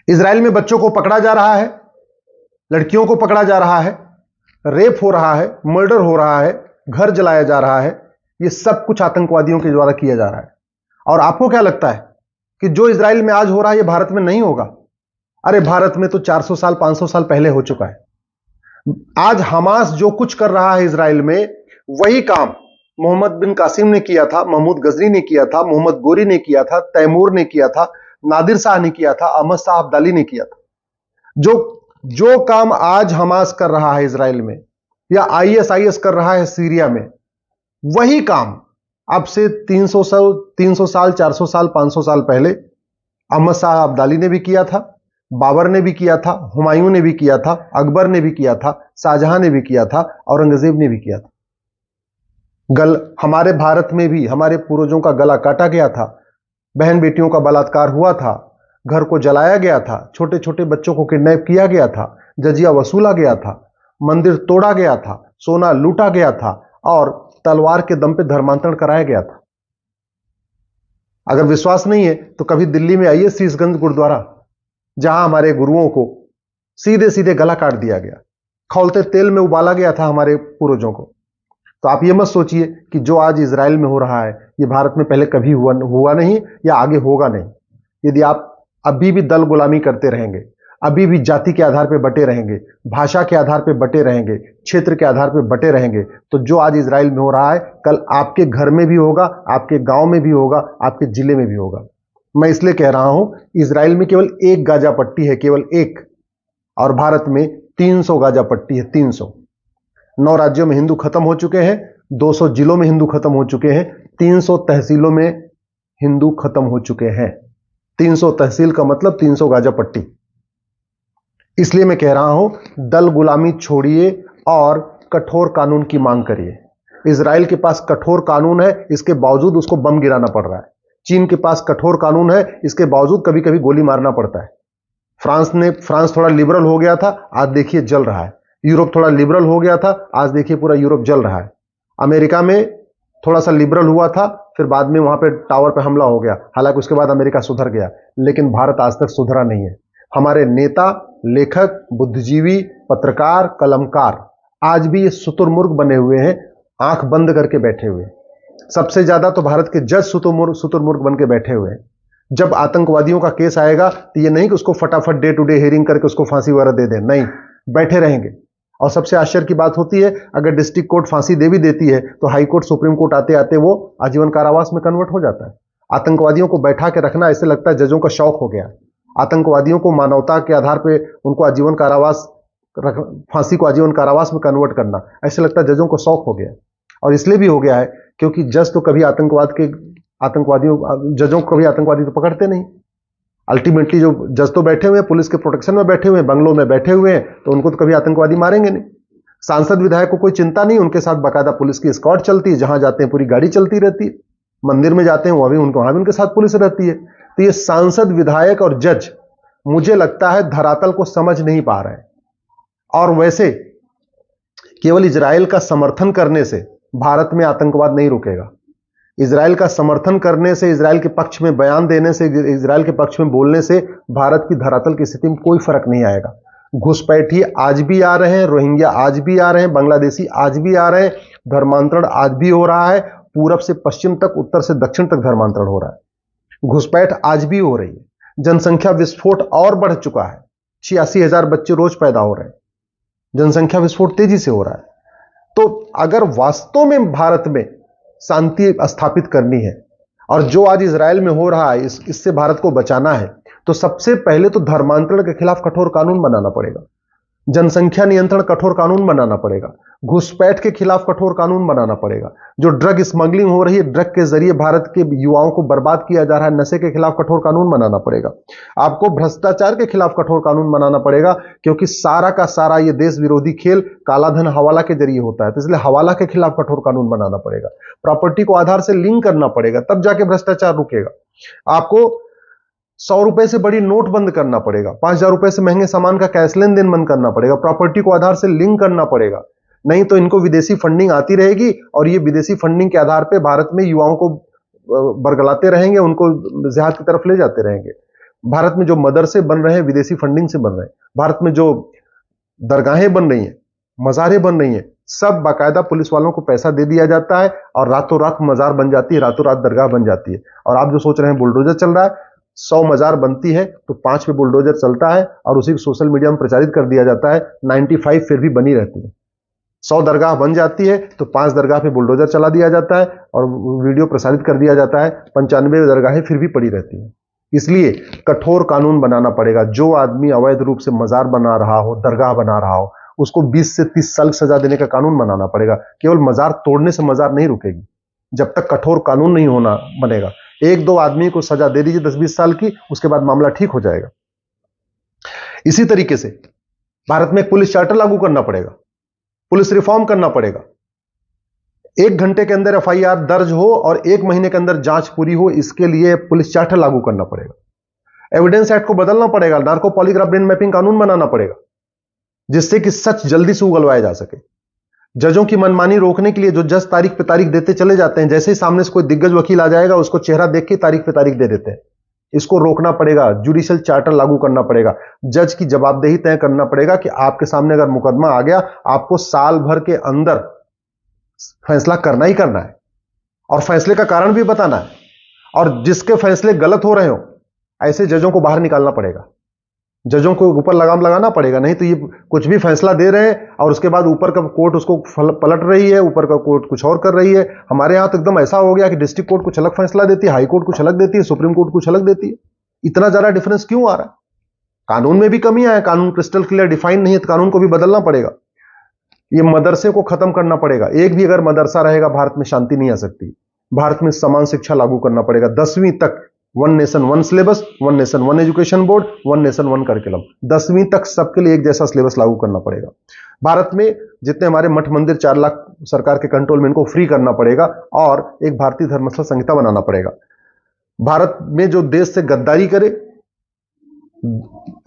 Israel में बच्चों को पकड़ा जा रहा है, लड़कियों को पकड़ा जा रहा है, रेप हो रहा है, मर्डर हो रहा है, घर जलाया जा रहा है। यह सब कुछ आतंकवादियों के द्वारा किया जा रहा है। और आपको क्या लगता है कि जो इजराइल में आज हो रहा है यह भारत में नहीं होगा? अरे भारत में तो 400 साल 500 साल पहले हो चुका है। आज हमास जो कुछ कर रहा है इजराइल में, वही काम मोहम्मद बिन कासिम ने किया था, महमूद गजनी ने किया था, मोहम्मद गोरी ने किया था, तैमूर ने किया था, नादिर शाह ने किया था, अहमद शाह अब्दाली ने किया था। जो काम आज हमास कर रहा है इजराइल में, या आईएसआईएस कर रहा है सीरिया में, वही काम अब से 300 साल 400 साल 500 साल पहले अहमद शाह अब्दाली ने भी किया था, बाबर ने भी किया था, हुमायूं ने भी किया था, अकबर ने भी किया था, शाहजहां ने भी किया था, औरंगजेब ने भी किया था। हमारे भारत में भी हमारे पूर्वजों का गला काटा गया था, बहन बेटियों का बलात्कार हुआ था, घर को जलाया गया था, छोटे छोटे बच्चों को किडनैप किया गया था, जजिया वसूला गया था, मंदिर तोड़ा गया था, सोना लूटा गया था और तलवार के दम पे धर्मांतरण कराया गया था। अगर विश्वास नहीं है तो कभी दिल्ली में आइए, शीशगंज गुरुद्वारा, जहां हमारे गुरुओं को सीधे सीधे गला काट दिया गया, खौलते तेल में उबाला गया था हमारे पूर्वजों को। तो आप ये मत सोचिए कि जो आज इजराइल में हो रहा है ये भारत में पहले कभी हुआ नहीं या आगे होगा नहीं। यदि आप अभी भी दल गुलामी करते रहेंगे, अभी भी जाति के आधार पर बटे रहेंगे, भाषा के आधार पर बटे रहेंगे, क्षेत्र के आधार पर बटे रहेंगे, तो जो आज इजराइल में हो रहा है कल आपके घर में भी होगा, आपके गांव में भी होगा, आपके जिले में भी होगा। मैं इसलिए कह रहा हूं, इजराइल में केवल एक गाजा पट्टी है, केवल एक, और भारत में 300 गाजा पट्टी है, 300। 9 राज्यों में हिंदू खत्म हो चुके हैं, 200 जिलों में हिंदू खत्म हो चुके हैं, 300 तहसीलों में हिंदू खत्म हो चुके हैं। 300 तहसील का मतलब 300 गाजा पट्टी। इसलिए मैं कह रहा हूं, दल गुलामी छोड़िए और कठोर कानून की मांग करिए। इजराइल के पास कठोर कानून है, इसके बावजूद उसको बम गिराना पड़ रहा है। चीन के पास कठोर कानून है, इसके बावजूद कभी कभी गोली मारना पड़ता है। फ्रांस थोड़ा लिबरल हो गया था, आज देखिए जल रहा है। यूरोप थोड़ा लिबरल हो गया था, आज देखिए पूरा यूरोप जल रहा है। अमेरिका में थोड़ा सा लिबरल हुआ था, फिर बाद में वहां पे टावर पे हमला हो गया, हालांकि उसके बाद अमेरिका सुधर गया, लेकिन भारत आज तक सुधरा नहीं है। हमारे नेता, लेखक, बुद्धिजीवी, पत्रकार, कलमकार आज भी ये शुतुरमुर्ग बने हुए हैं, आंख बंद करके बैठे हुए हैं। सबसे ज्यादा तो भारत के जज शुतुरमुर्ग बन के बैठे हुए हैं। जब आतंकवादियों का केस आएगा तो ये नहीं कि उसको फटाफट डे टू डे हियरिंग करके उसको फांसी वगैरह दे दें, नहीं, बैठे रहेंगे। और सबसे आश्चर्य की बात होती है, अगर डिस्ट्रिक्ट कोर्ट फांसी दे भी देती है तो हाई कोर्ट, सुप्रीम कोर्ट आते आते वो आजीवन कारावास में कन्वर्ट हो जाता है। आतंकवादियों को बैठा के रखना ऐसे लगता है जजों का शौक हो गया। आतंकवादियों को मानवता के आधार पर उनको आजीवन कारावास, फांसी को आजीवन कारावास में कन्वर्ट करना ऐसे लगता है जजों को शौक हो गया। और इसलिए भी हो गया है क्योंकि जज तो कभी जजों को कभी आतंकवादी तो पकड़ते नहीं। अल्टीमेटली जो जज तो बैठे हुए हैं, पुलिस के प्रोटेक्शन में बैठे हुए हैं, बंगलों में बैठे हुए हैं, तो उनको तो कभी आतंकवादी मारेंगे नहीं। सांसद विधायक को कोई चिंता नहीं, उनके साथ बाकायदा पुलिस की स्क्वाड चलती है, जहां जाते हैं पूरी गाड़ी चलती रहती है। मंदिर में जाते हैं वहां भी उनके साथ पुलिस रहती है। तो ये सांसद, विधायक और जज मुझे लगता है धरातल को समझ नहीं पा रहे हैं। और वैसे केवल इजराइल का समर्थन करने से भारत में आतंकवाद नहीं रुकेगा। इजराइल का समर्थन करने से, इजराइल के पक्ष में बयान देने से, इजराइल के पक्ष में बोलने से भारत की धरातल की स्थिति में कोई फर्क नहीं आएगा। घुसपैठी आज भी आ रहे हैं, रोहिंग्या आज भी आ रहे हैं, बांग्लादेशी आज भी आ रहे हैं, धर्मांतरण आज भी हो रहा है, पूरब से पश्चिम तक, उत्तर से दक्षिण तक धर्मांतरण हो रहा है। घुसपैठ आज भी हो रही है। जनसंख्या विस्फोट और बढ़ चुका है, 86,000 बच्चे रोज पैदा हो रहे हैं। जनसंख्या विस्फोट तेजी से हो रहा है। तो अगर वास्तव में भारत में शांति स्थापित करनी है और जो आज इजराइल में हो रहा है इससे भारत को बचाना है, तो सबसे पहले तो धर्मांतरण के खिलाफ कठोर कानून बनाना पड़ेगा, जनसंख्या नियंत्रण कठोर कानून बनाना पड़ेगा, घुसपैठ के खिलाफ कठोर कानून बनाना पड़ेगा। जो ड्रग स्मगलिंग हो रही है, ड्रग के जरिए भारत के युवाओं को बर्बाद किया जा रहा है, नशे के खिलाफ कठोर कानून बनाना पड़ेगा। आपको भ्रष्टाचार के खिलाफ कठोर कानून बनाना पड़ेगा, क्योंकि सारा का सारा ये देश विरोधी खेल काला धन हवाला के जरिए होता है, तो इसलिए हवाला के खिलाफ कठोर कानून बनाना पड़ेगा। प्रॉपर्टी को आधार से लिंक करना पड़ेगा, तब जाके भ्रष्टाचार रुकेगा। आपको 100 रुपए से बड़ी नोट बंद करना पड़ेगा, 5,000 रुपए से महंगे सामान का कैश लेन देन बंद करना पड़ेगा, प्रॉपर्टी को आधार से लिंक करना पड़ेगा। नहीं तो इनको विदेशी फंडिंग आती रहेगी और ये विदेशी फंडिंग के आधार पे भारत में युवाओं को बरगलाते रहेंगे, उनको जिहाद की तरफ ले जाते रहेंगे। भारत में जो मदरसे बन रहे हैं विदेशी फंडिंग से बन रहे हैं, भारत में जो दरगाहें बन रही हैं, मज़ारें बन रही हैं, सब बाकायदा पुलिस वालों को पैसा दे दिया जाता है और रातों रात मज़ार बन जाती है, रातों रात दरगाह बन जाती है। और आप जो सोच रहे हैं बुलडोजर चल रहा है, 100 मज़ार बनती है तो 5 पे बुलडोजर चलता है और उसी को सोशल मीडिया में प्रचारित कर दिया जाता है, 95 फिर भी बनी रहती है। 100 दरगाह बन जाती है तो 5 दरगाह पे बुलडोजर चला दिया जाता है और वीडियो प्रसारित कर दिया जाता है, 95 दरगाहें फिर भी पड़ी रहती हैं। इसलिए कठोर कानून बनाना पड़ेगा। जो आदमी अवैध रूप से मजार बना रहा हो, दरगाह बना रहा हो, उसको 20 से 30 साल सजा देने का कानून बनाना पड़ेगा। केवल मजार तोड़ने से मजार नहीं रुकेगी जब तक कठोर कानून नहीं होना बनेगा। एक दो आदमी को सजा दे दीजिए 10-20 साल की, उसके बाद मामला ठीक हो जाएगा। इसी तरीके से भारत में एक पुलिस चार्टर लागू करना पड़ेगा, पुलिस रिफॉर्म करना पड़ेगा। 1 घंटे के अंदर एफआईआर दर्ज हो और 1 महीने के अंदर जांच पूरी हो, इसके लिए पुलिस चार्टर लागू करना पड़ेगा। एविडेंस एक्ट को बदलना पड़ेगा, नार्को पॉलीग्राफ ब्रेन मैपिंग कानून बनाना पड़ेगा, जिससे कि सच जल्दी से उगलवाया जा सके। जजों की मनमानी रोकने के लिए जो जज तारीख पे तारीख देते चले जाते हैं, जैसे ही सामने से कोई दिग्गज वकील आ जाएगा उसको चेहरा देख के तारीख पे तारीख दे देते हैं, इसको रोकना पड़ेगा। जुडिशियल चार्टर लागू करना पड़ेगा। जज की जवाबदेही तय करना पड़ेगा कि आपके सामने अगर मुकदमा आ गया, आपको साल भर के अंदर फैसला करना ही करना है और फैसले का कारण भी बताना है। और जिसके फैसले गलत हो रहे हो, ऐसे जजों को बाहर निकालना पड़ेगा, जजों को ऊपर लगाम लगाना पड़ेगा। नहीं तो ये कुछ भी फैसला दे रहे हैं और उसके बाद ऊपर का कोर्ट उसको पलट रही है, ऊपर का कोर्ट कुछ और कर रही है। हमारे यहां तो एकदम ऐसा हो गया कि डिस्ट्रिक्ट कोर्ट कुछ अलग फैसला देती है, हाई कोर्ट कुछ अलग देती है, सुप्रीम कोर्ट कुछ अलग देती है। इतना ज्यादा डिफरेंस क्यों आ रहा है? कानून में भी कमियां हैं, कानून क्रिस्टल क्लियर डिफाइन नहीं है, तो कानून को भी बदलना पड़ेगा। ये मदरसे को खत्म करना पड़ेगा। एक भी अगर मदरसा रहेगा भारत में शांति नहीं आ सकती। भारत में समान शिक्षा लागू करना पड़ेगा। 10वीं तक 1 nation 1 syllabus, 1 nation 1 education board, 1 nation 1 curriculum. 10वीं तक सबके लिए एक जैसा सिलेबस लागू करना पड़ेगा। भारत में जितने हमारे मठ मंदिर 4 लाख सरकार के कंट्रोल में, इनको फ्री करना पड़ेगा और एक भारतीय धर्मस्थल संहिता बनाना पड़ेगा। भारत में जो देश से गद्दारी करे,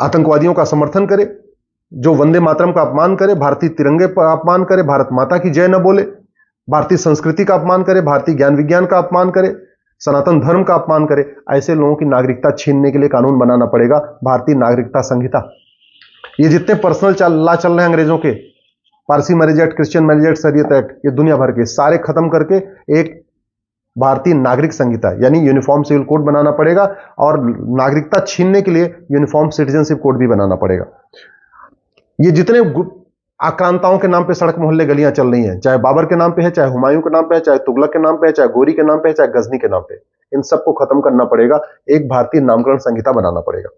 आतंकवादियों का समर्थन करे, जो वंदे मातरम का अपमान करे, भारतीय तिरंगे पर अपमान करे, भारत माता की जय न बोले, भारतीय संस्कृति का अपमान करे, भारतीय ज्ञान विज्ञान का अपमान करे, सनातन धर्म का अपमान करे, ऐसे लोगों की नागरिकता छीनने के लिए कानून बनाना पड़ेगा, भारतीय नागरिकता संहिता। ये जितने पर्सनल लॉ चल रहे हैं अंग्रेजों के, Parsi marriage act, Christian marriage act, शरीयत एक्ट, ये दुनिया भर के सारे खत्म करके एक भारतीय नागरिक संहिता यानी यूनिफॉर्म सिविल कोड बनाना पड़ेगा और नागरिकता छीनने के लिए यूनिफॉर्म सिटीजनशिप कोड भी बनाना पड़ेगा। ये जितने आक्रांताओं के नाम पे सड़क मोहल्ले गलियां चल रही हैं, चाहे बाबर के नाम पे है, चाहे हुमायूं के नाम पे है, चाहे तुगलक के नाम पे है, चाहे गोरी के नाम पे है, चाहे गजनी के नाम पे, इन सबको खत्म करना पड़ेगा। एक भारतीय नामकरण संहिता बनाना पड़ेगा।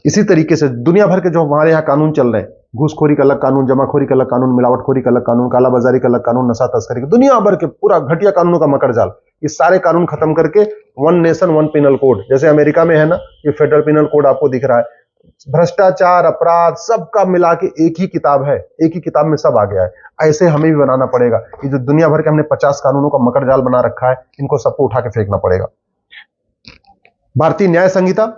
इसी तरीके से दुनिया भर के जो हमारे यहाँ कानून चल रहे हैं, घूसखोरी का अलग कानून, जमाखोरी का अलग कानून, मिलावटखोरी का अलग कानून, कालाबाजारी का अलग कानून, नशा तस्करी का, दुनिया भर के पूरा घटिया कानूनों का मकर जाल, ये सारे कानून खत्म करके 1 नेशन 1 पिनल कोड, जैसे अमेरिका में है ना, ये फेडरल पिनल कोड आपको दिख रहा है, भ्रष्टाचार, अपराध सबका मिला के एक ही किताब है, एक ही किताब में सब आ गया है। ऐसे हमें भी बनाना पड़ेगा। ये जो दुनिया भर के हमने 50 कानूनों का मकर जाल बना रखा है, इनको सबको उठा के फेंकना पड़ेगा। भारतीय न्याय संहिता,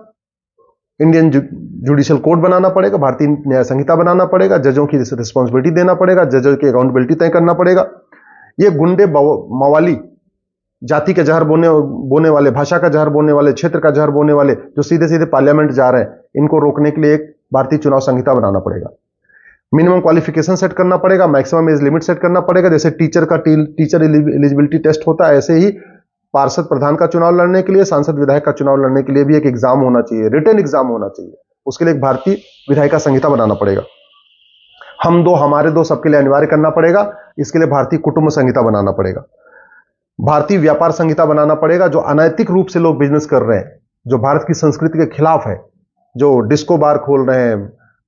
इंडियन जुडिशियल कोड बनाना पड़ेगा, भारतीय न्याय संहिता बनाना पड़ेगा, जजों की रिस्पॉन्सिबिलिटी देना पड़ेगा, जजों की अकाउंटेबिलिटी तय करना पड़ेगा। ये गुंडे, मवाली, जाति का जहर बोने वाले, भाषा का जहर बोने वाले, क्षेत्र का जहर बोने वाले, जो सीधे सीधे पार्लियामेंट जा रहे हैं, इनको रोकने के लिए एक भारतीय चुनाव संहिता बनाना पड़ेगा। मिनिमम क्वालिफिकेशन सेट करना पड़ेगा, मैक्सिमम एज लिमिट सेट करना पड़ेगा। जैसे टीचर एलिजिबिलिटी टेस्ट होता है, ऐसे ही पार्षद प्रधान का चुनाव लड़ने के लिए, सांसद विधायक का चुनाव लड़ने के लिए भी एक एग्जाम होना चाहिए, रिटन एग्जाम होना चाहिए। उसके लिए एक भारतीय विधायिका संहिता बनाना पड़ेगा। हम दो हमारे दो सबके लिए अनिवार्य करना पड़ेगा। इसके लिए भारतीय कुटुंब संहिता बनाना पड़ेगा। भारतीय व्यापार संहिता बनाना पड़ेगा। जो अनैतिक रूप से लोग बिजनेस कर रहे हैं, जो भारत की संस्कृति के खिलाफ है, जो डिस्को बार खोल रहे हैं,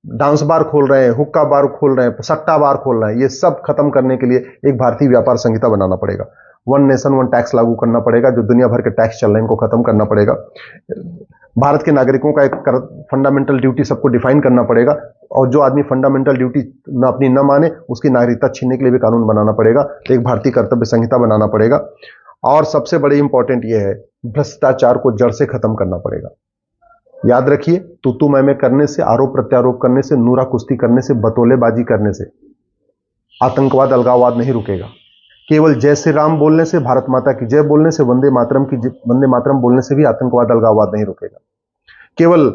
डांस बार खोल रहे हैं, हुक्का बार खोल रहे हैं, सट्टा बार खोल रहे हैं, ये सब खत्म करने के लिए एक भारतीय व्यापार संहिता बनाना पड़ेगा। 1 नेशन 1 टैक्स लागू करना पड़ेगा। जो दुनिया भर के टैक्स चल रहे हैं, इनको खत्म करना पड़ेगा। भारत के नागरिकों का एक फंडामेंटल ड्यूटी सबको डिफाइन करना पड़ेगा और जो आदमी फंडामेंटल ड्यूटी अपनी न माने, उसकी नागरिकता छीनने के लिए भी कानून बनाना पड़ेगा। तो एक भारतीय कर्तव्य संहिता बनाना पड़ेगा। और सबसे बड़ी इंपॉर्टेंट यह है, भ्रष्टाचार को जड़ से खत्म करना पड़ेगा। याद रखिए, तू मैं करने से, आरोप प्रत्यारोप करने से, नूरा कुश्ती करने से, बतौलेबाजी करने से आतंकवाद, अलगाववाद नहीं रुकेगा। केवल जय श्री राम बोलने से, भारत माता की जय बोलने से, वंदे मातरम बोलने से भी आतंकवाद, अलगाववाद नहीं रुकेगा। केवल